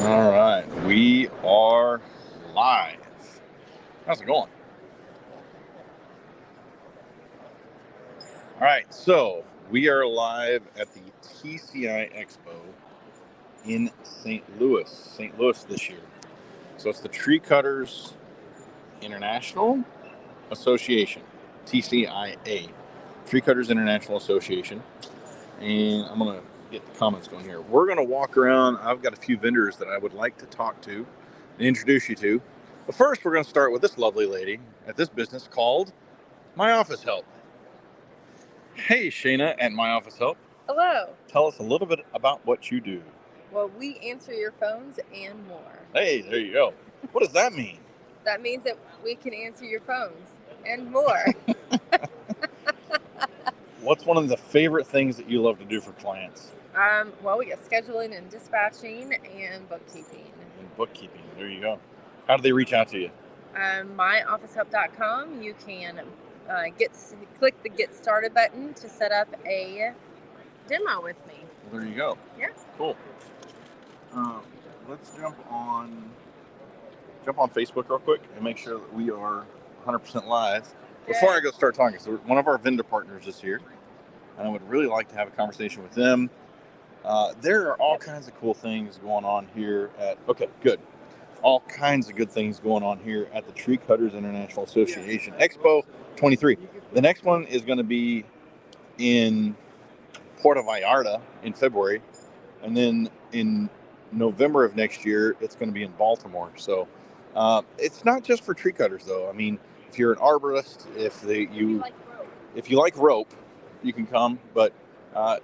All right, we are live. How's it going? All right, so we are live at the TCIExpo in St. Louis this year. So it's the Tree Cutters International Association, TCIA, Tree Cutters International Association. And I'm going to get the comments going here. We're going to walk around. I've got a few vendors that I would like to talk to and introduce you to. But first, we're going to start with this lovely lady at this business called My Office Help. Hey, Shayna at My Office Help. Hello. Tell us a little bit about what you do. Well, we answer your phones and more. Hey, there you go. What does that mean? That means that we can answer your phones and more. What's one of the favorite things that you love to do for clients? Well, we got scheduling and dispatching and bookkeeping. And bookkeeping. There you go. How do they reach out to you? myofficehelp.com. You can click the Get Started button to set up a demo with me. Well, there you go. Yeah. Cool. Let's jump on Facebook real quick and make sure that we are 100% live. Before I go start talking, so one of our vendor partners is here, and I would really like to have a conversation with them. There are all kinds of cool things going on here all kinds of good things going on here at the Tree Cutters International Association Expo 23. The next one is going to be in Puerto Vallarta in February, and then in November of next year it's going to be in Baltimore. So it's not just for tree cutters, though. I mean, if you're an arborist, if you like rope, you can come. But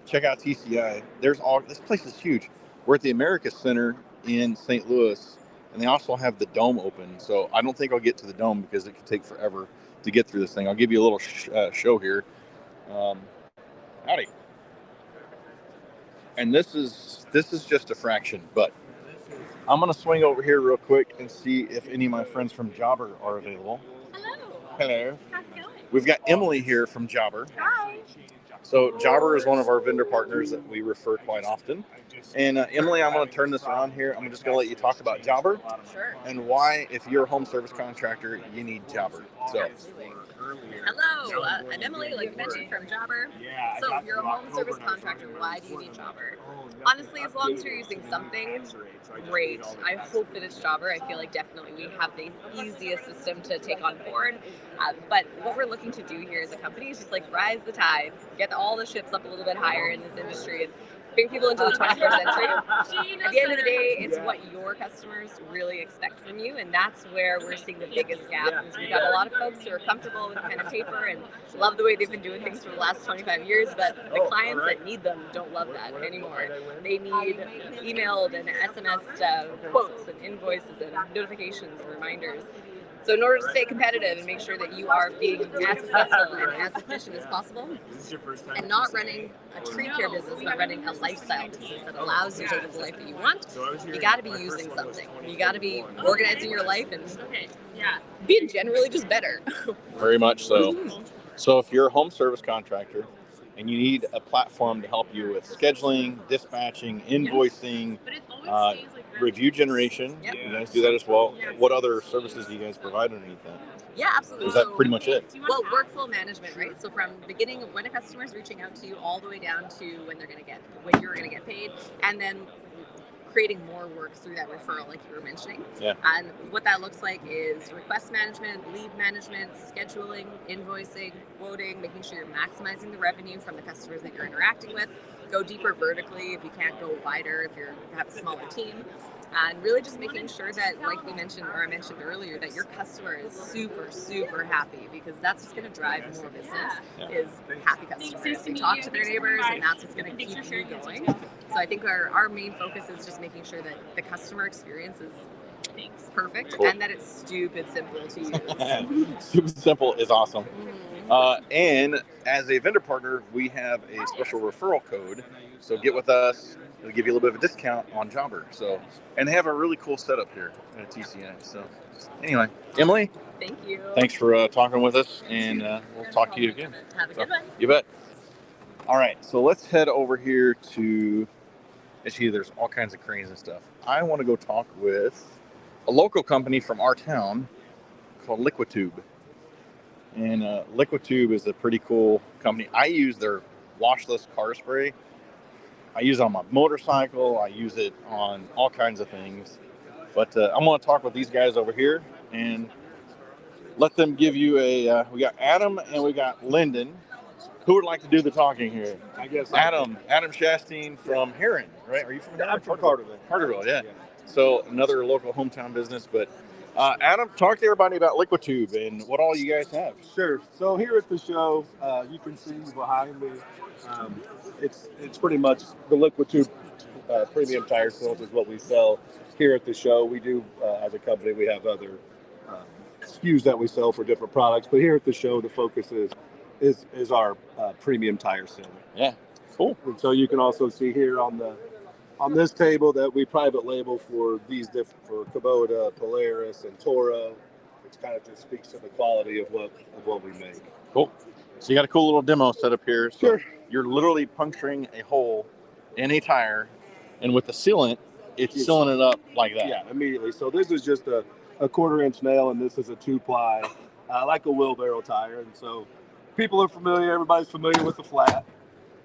check out TCI. This place is huge. We're at the America Center in St. Louis, and they also have the dome open. So I don't think I'll get to the dome because it could take forever to get through this thing. I'll give you a little show here. Howdy. And this is just a fraction, but I'm going to swing over here real quick and see if any of my friends from Jobber are available. Hello. How's it going? We've got Emily here from Jobber. Hi. So Jobber is one of our vendor partners that we refer quite often. And Emily, I'm going to turn this around here. I'm just going to let you talk about Jobber. Sure. And why, if you're a home service contractor, you need Jobber. So. Absolutely. Hello, I'm Emily, like you mentioned, from Jobber. So you're a home service contractor. Why do you need Jobber? Honestly, as long as you're using something, great. I hope that it's Jobber. I feel like definitely we have the easiest system to take on board. But what we're looking to do here as a company is just like rise the tide, get all the ships up a little bit higher in this industry, and bring people into the 21st century. At the end of the day, it's what your customers really expect from you, and that's where we're seeing the biggest gap. Is we've got a lot of folks who are comfortable with pen and paper and love the way they've been doing things for the last 25 years, but the clients that need them don't love that anymore. They need emailed and SMS'd quotes and invoices and notifications and reminders. So in order to stay competitive and make sure that you are being as successful and as efficient as possible, and not running a tree care business, but running a lifestyle business that allows you to live the life that you want, you got to be using something. You got to be organizing your life and being generally just better. Very much so. So if you're a home service contractor and you need a platform to help you with scheduling, dispatching, invoicing, review generation, you guys do that as well. What other services do you guys provide underneath that? Yeah, absolutely. Is that pretty much it? Well, workflow management, right? So from the beginning of when a customer is reaching out to you all the way down to when you're going to get paid, and then creating more work through that referral, like you were mentioning. Yeah. And what that looks like is request management, lead management, scheduling, invoicing, quoting, making sure you're maximizing the revenue from the customers that you're interacting with. Go deeper vertically if you can't go wider if you have a smaller team. And really just making sure that, like we mentioned, or I mentioned earlier, that your customer is super, super happy, because that's what's going to drive more business, is happy customers. They talk to their neighbors, and that's what's going to keep you going. So I think our main focus is just making sure that the customer experience is perfect, and that it's stupid simple to use. Stupid simple is awesome. And as a vendor partner, we have a special referral code. So get with us. It'll give you a little bit of a discount on Jobber. So, and they have a really cool setup here at TCI. So anyway, Emily, thank you. Thanks for talking with us, and we'll talk to you again. Have a good one. You bet. All right, so let's head over here to see there's all kinds of cranes and stuff. I want to go talk with a local company from our town called Liquitube. And Liquitube is a pretty cool company. I use their washless car spray. I use it on my motorcycle. I use it on all kinds of things. But I'm going to talk with these guys over here and let them give you a. We got Adam and we got Lyndon. Who would like to do the talking here? I guess Adam Shastine from Heron, right? Are you from Heron? I'm from Carterville. Carterville, yeah. So another local hometown business. But Adam, talk to everybody about Liquitube and what all you guys have. Sure. So here at the show, you can see behind me, it's pretty much the Liquitube premium tire seals is what we sell here at the show. We do, as a company, we have other SKUs that we sell for different products, but here at the show, the focus is our premium tire seal. Yeah, cool. And so you can also see here on this table that we private label for these different, for Kubota, Polaris, and Toro, which kind of just speaks to the quality of what we make. Cool. So you got a cool little demo set up here. So Sure. You're literally puncturing a hole in a tire, and with the sealant, it's sealing it up like that. Yeah, immediately. So this is just a 1/4-inch nail, and this is a 2-ply, like a wheelbarrow tire. And so people are familiar, everybody's familiar with the flat.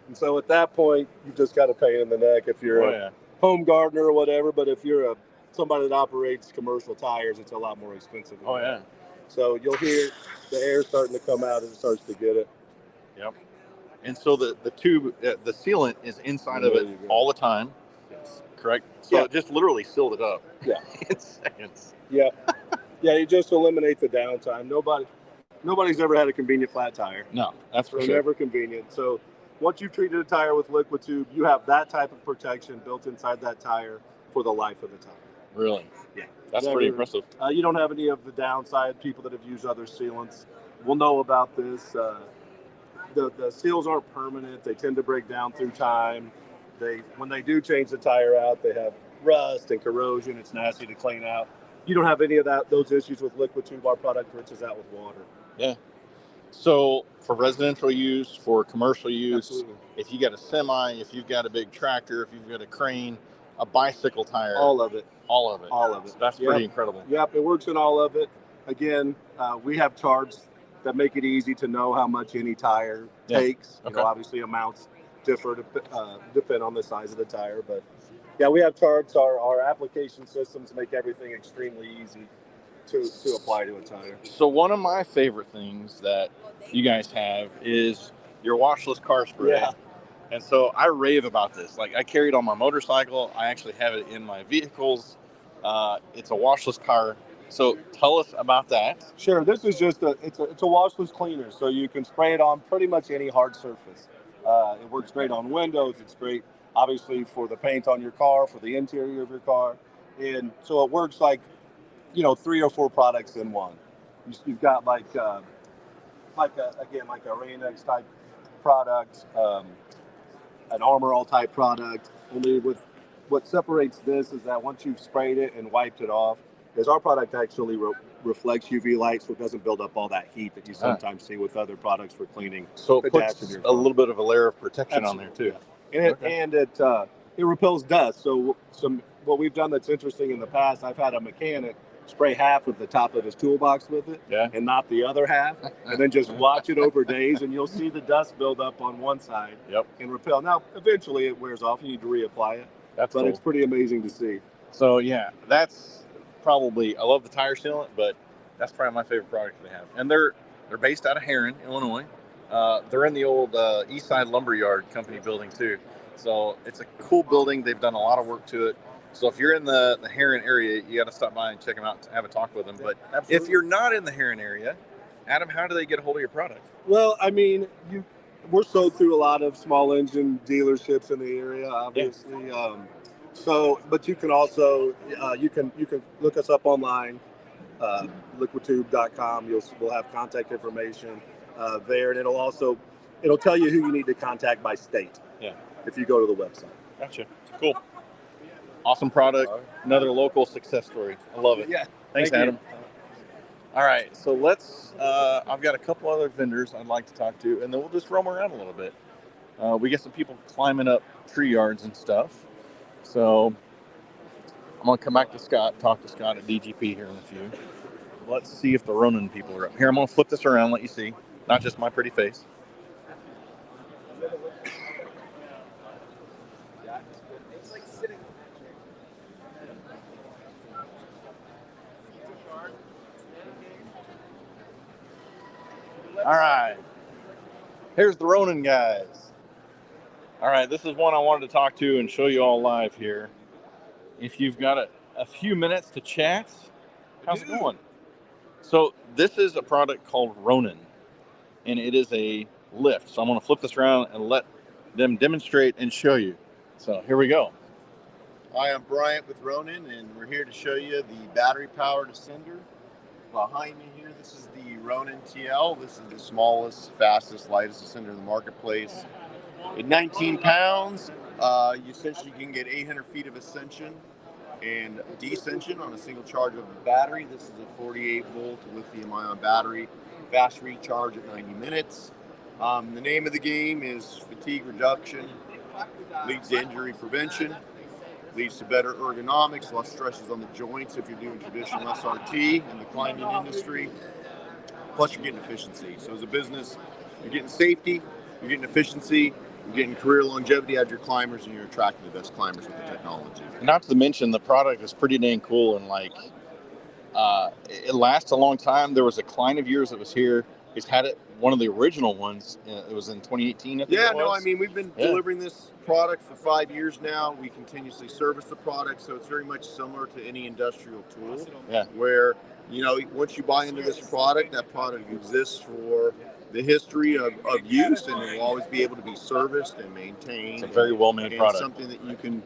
And so at that point, you've just got a pain in the neck if you're a home gardener or whatever. But if you're somebody that operates commercial tires, it's a lot more expensive. Oh, yeah. So you'll hear the air starting to come out as it starts to get it. Yep. And so the tube, the sealant is inside of it all the time. Yes. Correct? So Yeah. it just literally sealed it up. Yeah. In seconds. Yeah. Yeah, you just eliminate the downtime. Nobody's ever had a convenient flat tire. No, that's for They're sure. never convenient. So once you've treated a tire with Liquitube, you have that type of protection built inside that tire for the life of the tire. Really? Yeah. That's pretty impressive. You don't have any of the downside. People that have used other sealants will know about this. The seals aren't permanent. They tend to break down through time. When they do change the tire out, they have rust and corrosion. It's nasty to clean out. You don't have any of those issues with Liquitube. Our product rinses out with water. Yeah. So for residential use, for commercial use, Absolutely. if you got a semi, if you've got a big tractor, if you've got a crane, a bicycle tire, All of it. all of it. All of it. That's pretty incredible. Yep, it works in all of it. Again, we have charts that make it easy to know how much any tire takes. Okay. You know, obviously, amounts differ to depend on the size of the tire, but yeah, we have charts. Our application systems make everything extremely easy to apply to a tire. So one of my favorite things that you guys have is your washless car spray. Yeah. And so I rave about this. Like, I carry it on my motorcycle. I actually have it in my vehicles. It's a washless car. So tell us about that. Sure. This is just it's a washless cleaner, so you can spray it on pretty much any hard surface. It works great on windows. It's great, obviously, for the paint on your car, for the interior of your car, and so it works like, 3 or 4 products in one. You've got like a Rain-X type product, an Armor All type product. Only with what separates this is that once you've sprayed it and wiped it off, is our product actually reflects UV light, so it doesn't build up all that heat that you sometimes see with other products for cleaning. So it the puts dash of your a car. little bit of a layer of protection on there too. Yeah. And it repels dust. So what we've done that's interesting in the past, I've had a mechanic spray half of the top of his toolbox with it and not the other half, and then just watch it over days, and you'll see the dust build up on one side and repel. Now, eventually it wears off. You need to reapply it. But cool. It's pretty amazing to see. So yeah, that's probably, I love the tire sealant, but that's probably my favorite product they have. And they're based out of Heron, Illinois. They're in the old East Side Lumberyard Company building too. So it's a cool building. They've done a lot of work to it. So if you're in the Heron area, you got to stop by and check them out to have a talk with them. But if you're not in the Heron area, Adam, how do they get a hold of your product? Well, I mean, we're sold through a lot of small engine dealerships in the area, obviously. But you can also you can look us up online, liquitube.com. We'll have contact information there, and it'll tell you who you need to contact by state. Yeah. If you go to the website. Gotcha. Cool. Awesome product. Another local success story. I love it. Yeah. Thanks, Thank Adam. All right. So let's, I've got a couple other vendors I'd like to talk to, and then we'll just roam around a little bit. We get some people climbing up tree yards and stuff. So I'm going to come back to Scott, talk to Scott at DGP here in a few. Let's see if the Ronin people are up. Here, I'm going to flip this around, let you see. Not just my pretty face. All right. Here's the Ronin guys. All right, this is one I wanted to talk to and show you all live here. If you've got a few minutes to chat, how's it going? So this is a product called Ronin, and it is a lift. So I'm going to flip this around and let them demonstrate and show you. So here we go. Hi, I'm Bryant with Ronin, and we're here to show you the battery-powered ascender. Behind me here, this is the Ronin TL. This is the smallest, fastest, lightest ascender in the marketplace. At 19 pounds, you essentially can get 800 feet of ascension and descension on a single charge of the battery. This is a 48-volt lithium-ion battery, fast recharge at 90 minutes. The name of the game is fatigue reduction, leads to injury prevention, leads to better ergonomics, less stresses on the joints if you're doing traditional SRT in the climbing industry. Plus, you're getting efficiency. So as a business, you're getting safety, you're getting efficiency, you're getting career longevity out of your climbers, and you're attracting the best climbers with the technology. Not to mention, the product is pretty dang cool, and it lasts a long time. There was a client of yours that was here. He's had it, one of the original ones. It was in 2018, I think. Yeah, no, I mean, we've been delivering this product for 5 years now. We continuously service the product, so it's very much similar to any industrial tool. Yeah. Where, once you buy into this product, that product exists for the history of use, and it will always be able to be serviced and maintained. It's a very well-made product. Something that you can,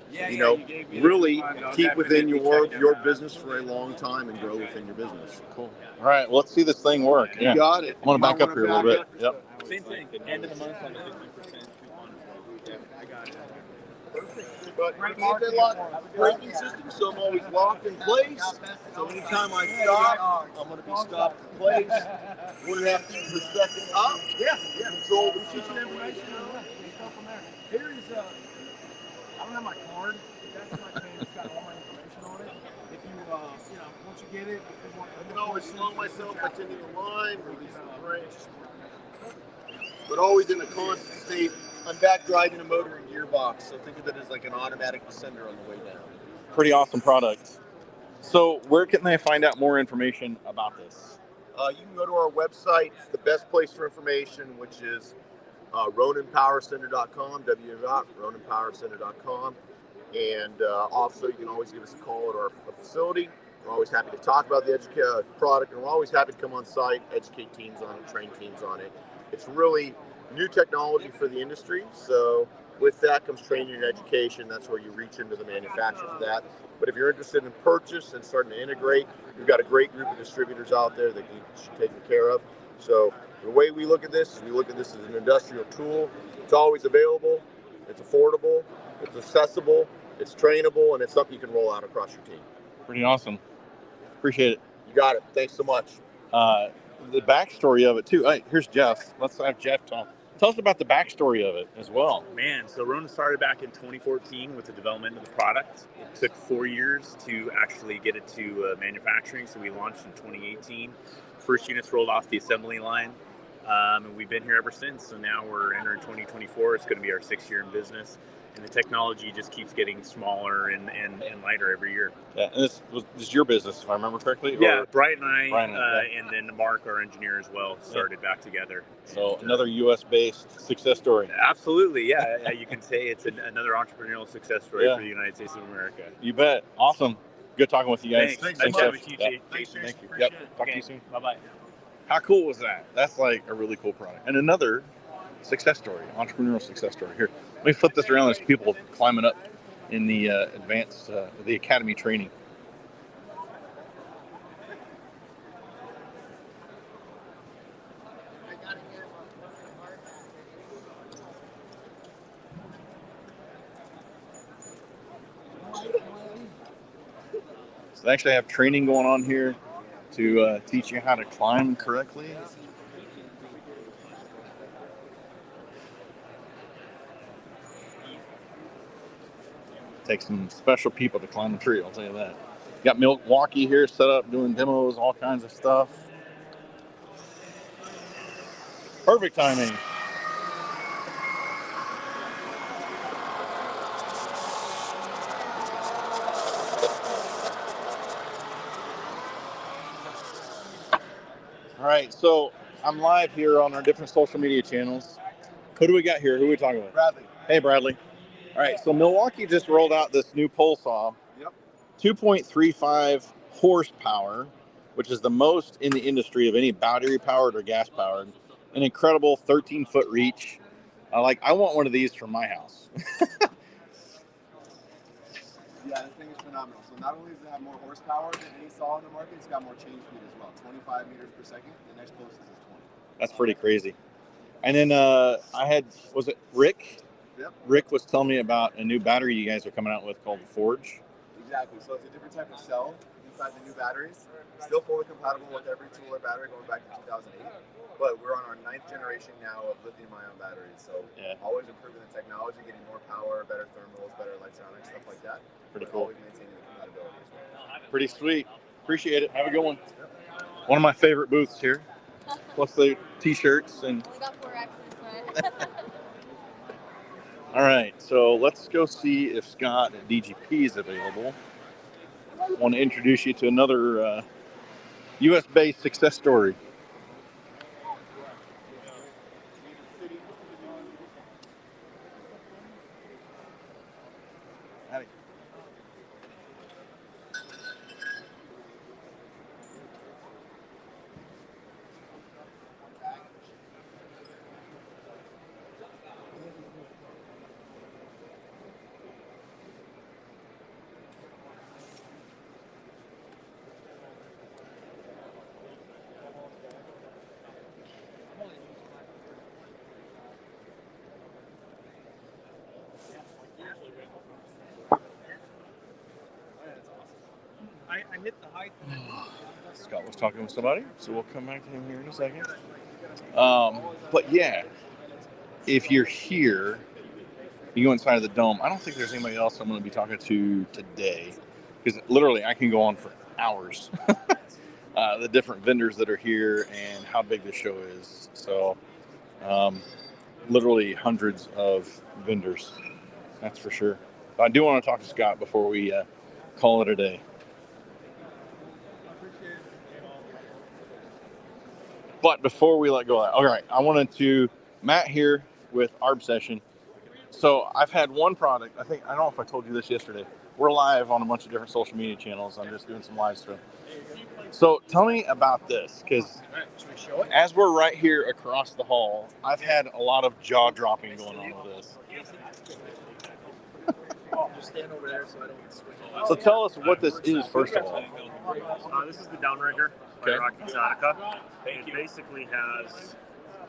really keep within your business for a long time and grow within your business. Cool. All right, well, let's see this thing work. Yeah. You got it. I'm going to back up here a little bit. Yep. Same thing. End of the month on the 50% coupon. Yeah, I got it. But it's a braking system, so I'm always locked in place. So anytime I stop, I'm going to be stopped in place. 1.5 feet per second up. Yeah. Control the system information. Here is I don't have my card. That's my thing. It's got all my information on it. If you, once you get it, if you want, I can always slow myself by taking the line, release the brakes. But always in a constant state. I'm back driving a motor and gearbox, so think of it as like an automatic descender on the way down. Pretty awesome product. So where can they find out more information about this? You can go to our website. It's the best place for information, which is RoninPowerCenter.com, www.RoninPowerCenter.com. And also, you can always give us a call at our facility. We're always happy to talk about the product, and we're always happy to come on site, educate teams on it, train teams on it. It's really new technology for the industry, so with that comes training and education. That's where you reach into the manufacturer for that. But if you're interested in purchase and starting to integrate, we've got a great group of distributors out there that you should take care of. So the way we look at this is we look at this as an industrial tool. It's always available, it's affordable, it's accessible, it's trainable, and it's something you can roll out across your team. Pretty awesome. Appreciate it. You got it. Thanks so much. The backstory of it too. Hey, here's Jeff. Let's have Jeff talk. Tell us about the backstory of it as well. Man, so Ronin started back in 2014 with the development of the product. It took 4 years to actually get it to manufacturing, so we launched in 2018. First units rolled off the assembly line, and we've been here ever since. So now we're entering 2024. It's going to be our 6th year in business, and the technology just keeps getting smaller and lighter every year. Yeah, and this is your business, if I remember correctly? Yeah, Brian and I, and then Mark, our engineer as well, started back together. So another U.S.-based success story. Absolutely, yeah. You can say it's another entrepreneurial success story for the United States of America. You bet. Awesome. Good talking with you guys. Thanks. Thanks, Jeff. Jeff. Thank you. Yep. Talk to you soon. Bye-bye. How cool was that? That's like a really cool product. And another success story, entrepreneurial success story. Here, let me flip this around. There's people climbing up in the advanced, the academy training. So they actually have training going on here to teach you how to climb correctly. Takes some special people to climb the tree, I'll tell you that. Got Milwaukee here set up, doing demos, all kinds of stuff. Perfect timing. All right, so I'm live here on our different social media channels. Who do we got here? Who are we talking with? Bradley. Hey, Bradley. All right, so Milwaukee just rolled out this new pole saw. Yep. 2.35 horsepower, which is the most in the industry of any battery powered or gas powered. An incredible 13-foot reach. I want one of these for my house. Yeah, this thing is phenomenal. So not only does it have more horsepower than any saw in the market, it's got more change speed as well. 25 meters per second. The next closest is 20. That's pretty crazy. And then was it Rick? Yep. Rick was telling me about a new battery you guys are coming out with called the Forge. Exactly. So it's a different type of cell inside the new batteries. Still fully compatible with every tool or battery going back to 2008. But we're on our 9th generation now of lithium-ion batteries. So always improving the technology, getting more power, better thermals, better electronics, stuff like that. Pretty cool. Always maintaining the compatibility as well. Pretty sweet. Appreciate it. Have a good one. One of my favorite booths here. Plus the t-shirts and. We got 4 X's, but. All right, so let's go see if Scott at DGP is available. I want to introduce you to another U.S.-based success story. Howdy. I hit the height. Scott was talking with somebody, so we'll come back to him here in a second. But yeah, if you're here, you go inside of the dome. I don't think there's anybody else I'm going to be talking to today, because literally I can go on for hours. The different vendors that are here and how big the show is. So literally hundreds of vendors, that's for sure. I do want to talk to Scott before we call it a day. But before we let go of that, all right, I wanted to, Matt here with ARB Session. So I've had one product, I don't know if I told you this yesterday. We're live on a bunch of different social media channels. I'm just doing some live stuff. So tell me about this, because as we're right here across the hall, I've had a lot of jaw dropping going on with this. Just stand over there so I don't swing. So tell us what this is, first of all. This is the downrigger by Rocky Exotica. It basically has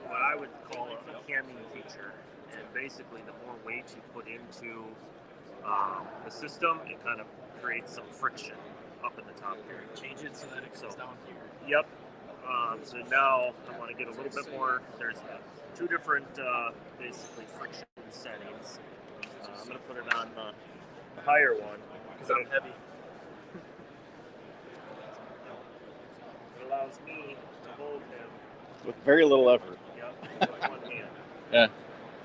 what I would call a camming feature. And basically, the more weight you put into the system, it kind of creates some friction up at the top here. Change it so that it goes down here. Yep. So now I want to get a little bit more. There's 2 different basically friction settings. I'm going to put it on the higher one because I'm heavy. It allows me to hold him With very little effort. with one hand. Yeah.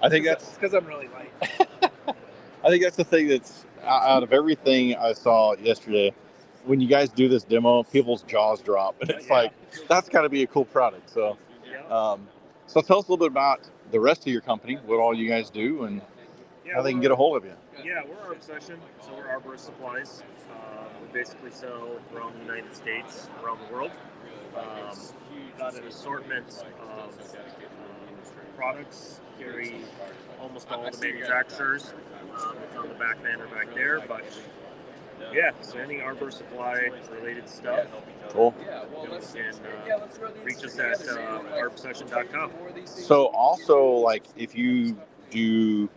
I think that's because I'm really light. I think that's the thing that's out of everything I saw yesterday. When you guys do this demo, people's jaws drop, and it's like that's got to be a cool product. So, so tell us a little bit about the rest of your company, what all you guys do, and how they can get a hold of you. Yeah, we're Obsession, so we're Arborist Supplies. We basically sell around the United States, around the world. Got an assortment of products, carry almost all the manufacturers. It's on the back banner back there, but yeah, so any Arbor Supply related stuff. Cool. And reach us at arbsession.com. So also, like, if you do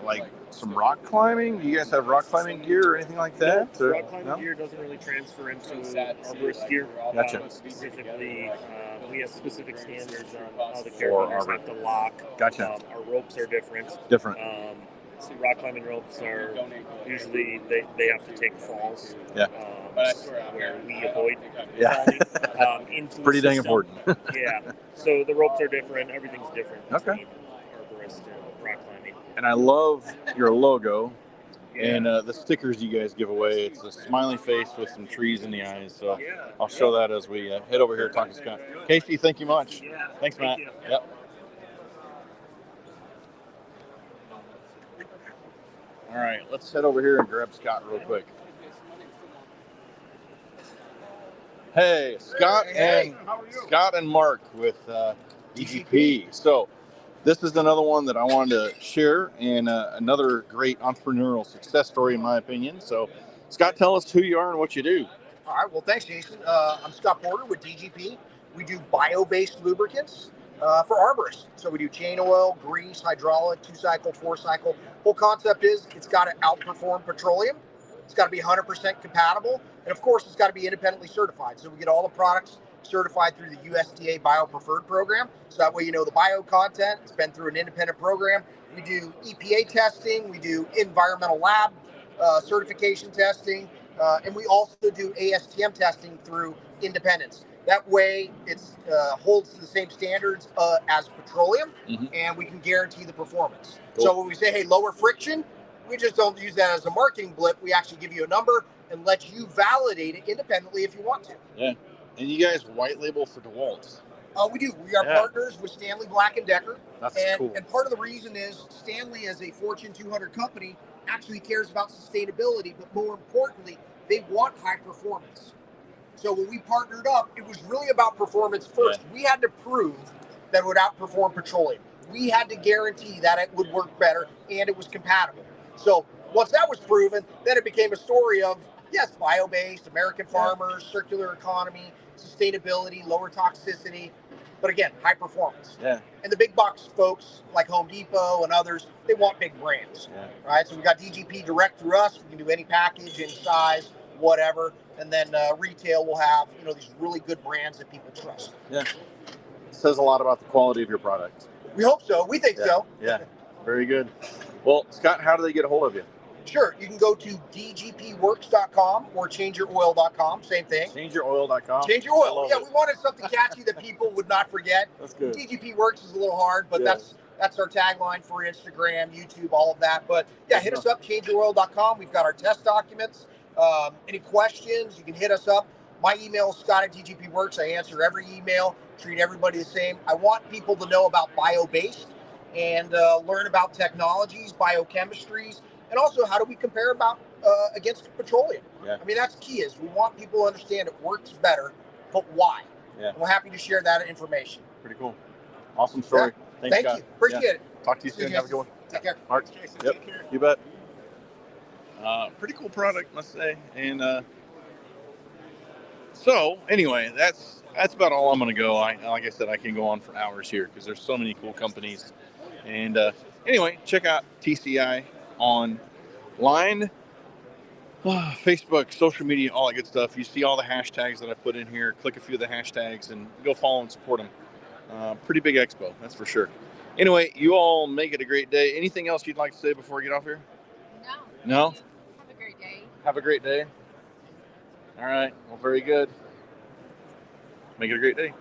like some rock climbing, do you guys have rock climbing gear or anything like that? Or, rock climbing gear doesn't really transfer into arborist gear. Gotcha. Specifically, we have specific standards on how the carabiners have to lock. Gotcha. Our ropes are different. rock climbing ropes are usually they have to take falls. Yeah. Where we avoid Yeah. falling into Pretty the dang system. important. Yeah. So the ropes are different. Everything's different Okay. between arborist and rock climbing. And I love your logo. Yeah. And the stickers you guys give away, it's a smiley face with some trees in the eyes. So Yeah. I'll show that as we head over here and talk to Scott. Casey, thank you much. Yeah. Thanks, Matt. Thank you. Yep. All right, let's head over here and grab Scott real quick. Hey, Scott and Mark with DGP. So this is another one that I wanted to share, and another great entrepreneurial success story, in my opinion. So, Scott, tell us who you are and what you do. All right. Well, thanks, Jason. I'm Scott Porter with DGP. We do bio-based lubricants for arborists. So we do chain oil, grease, hydraulic, 2-cycle, 4-cycle. Whole concept is it's got to outperform petroleum. It's got to be 100% compatible. And of course, it's got to be independently certified. So we get all the products certified through the USDA Bio Preferred program. So that way you know the bio content. It's been through an independent program. We do EPA testing. We do environmental lab certification testing. And we also do ASTM testing through independence. That way it holds to the same standards as petroleum, and we can guarantee the performance. Cool. So when we say, hey, lower friction, we just don't use that as a marketing blip. We actually give you a number and let you validate it independently if you want to. Yeah. And you guys white label for DeWalt. We do. We are partners with Stanley Black & Decker. That's cool. And part of the reason is Stanley, as a Fortune 200 company, actually cares about sustainability, but more importantly, they want high performance. So when we partnered up, it was really about performance first. Yeah. We had to prove that it would outperform petroleum. We had to guarantee that it would work better and it was compatible. So once that was proven, then it became a story of, yes, bio-based, American farmers, circular economy, sustainability, lower toxicity, but again, high performance. Yeah. And the big box folks like Home Depot and others, they want big brands, right? So we got DGP direct through us. We can do any package, any size, whatever. And then retail will have, these really good brands that people trust. Yeah. It says a lot about the quality of your product. We hope so. We think so. Yeah. Very good. Well, Scott, how do they get a hold of you? Sure. You can go to dgpworks.com or changeyouroil.com. Same thing. Changeyouroil.com. Change your oil. Yeah, we wanted something catchy that people would not forget. That's good. DGP Works is a little hard, but that's our tagline for Instagram, YouTube, all of that. But yeah, hit us up, changeyouroil.com. We've got our test documents. Any questions, you can hit us up. My email is scott@dgpworks. I answer every email, treat everybody the same. I want people to know about bio-based and learn about technologies, biochemistries, and also how do we compare against petroleum. I mean, that's key, is we want people to understand it works better, but why? And we're happy to share that information. Pretty cool. Awesome story. Thanks, Thank Scott. you. Appreciate it. Talk to you soon. Have a good one. Take care. Mark. Yep. You bet. Pretty cool product, must say. And so anyway, that's about all I'm going to go. Like I said, I can go on for hours here because there's so many cool companies. And anyway, check out TCI online, Facebook, social media, all that good stuff. You see all the hashtags that I put in here. Click a few of the hashtags and go follow and support them. Pretty big expo, that's for sure. Anyway, you all make it a great day. Anything else you'd like to say before we get off here? No? Have a great day. Have a great day. All right. Well, very good. Make it a great day.